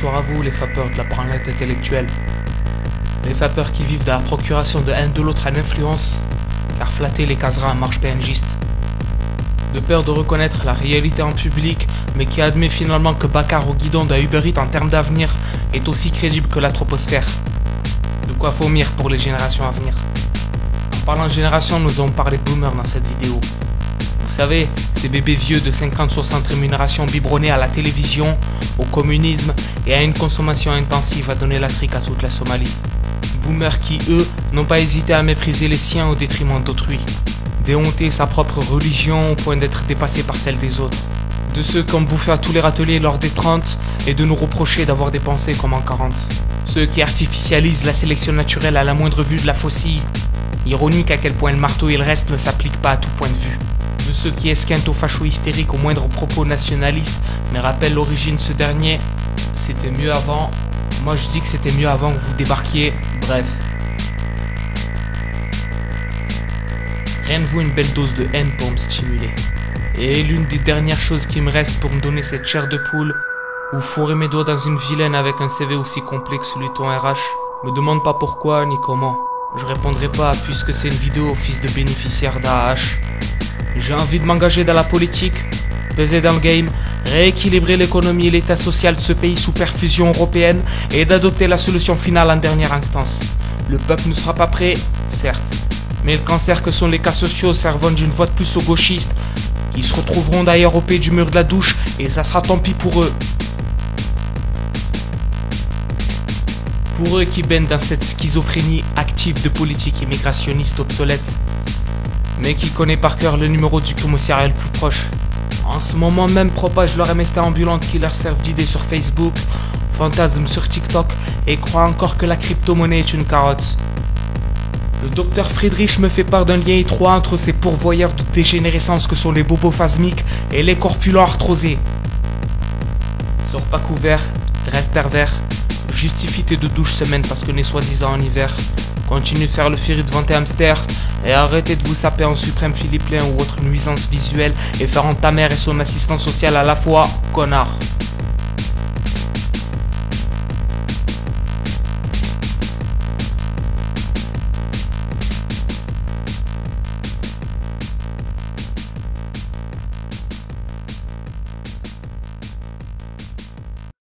Bonsoir à vous les vapeurs de la branlette intellectuelle. Les vapeurs qui vivent de la procuration de l'un de l'autre à l'influence, car flatter les casera un marche PNGiste. De peur de reconnaître la réalité en public, mais qui admet finalement que Bakar au guidon d'un Uber Eats en termes d'avenir est aussi crédible que la troposphère. De quoi vomir pour les générations à venir. En parlant de génération, nous allons parler boomer dans cette vidéo. Vous savez, ces bébés vieux de 50-60 rémunérations biberonnés à la télévision, au communisme et à une consommation intensive à donner la trique à toute la Somalie. Boomers qui, eux, n'ont pas hésité à mépriser les siens au détriment d'autrui. Déhonter sa propre religion au point d'être dépassé par celle des autres. De ceux qui ont bouffé à tous les râteliers lors des 30 et de nous reprocher d'avoir des pensées comme en 40. Ceux qui artificialisent la sélection naturelle à la moindre vue de la faucille. Ironique à quel point le marteau et le reste ne s'appliquent pas à tout point de vue. De ceux qui esquintent aux fachos hystériques au moindre propos nationaliste, mais rappellent l'origine de ce dernier. C'était mieux avant. Moi je dis que c'était mieux avant que vous débarquiez. Bref. Rien ne vaut une belle dose de haine pour me stimuler. Et l'une des dernières choses qui me reste pour me donner cette chair de poule, ou fourrer mes doigts dans une vilaine avec un CV aussi complet que celui de ton RH, me demande pas pourquoi ni comment. Je répondrai pas puisque c'est une vidéo au fils de bénéficiaire d'AH. J'ai envie de m'engager dans la politique, peser dans le game, rééquilibrer l'économie et l'état social de ce pays sous perfusion européenne et d'adopter la solution finale en dernière instance. Le peuple ne sera pas prêt, certes, mais le cancer que sont les cas sociaux servant d'une voix de plus aux gauchistes, qui se retrouveront d'ailleurs au pied du mur de la douche et ça sera tant pis pour eux. Pour eux qui baignent dans cette schizophrénie active de politique immigrationniste obsolète, mais qui connaît par cœur le numéro du commissariat le plus proche. En ce moment même propage leur MST ambulante qui leur servent d'idées sur Facebook, fantasme sur TikTok et croit encore que la crypto-monnaie est une carotte. Le docteur Friedrich me fait part d'un lien étroit entre ces pourvoyeurs de dégénérescence que sont les bobos phasmiques et les corpulents arthrosés. Sors pas couvert, reste pervers, justifie tes 2 douches semaines parce que n'est soi-disant en hiver. Continue de faire le furie devant tes hamsters et arrêtez de vous saper en suprême Philippe Lain ou autre nuisance visuelle et faire en ta mère et son assistant social à la fois, connard.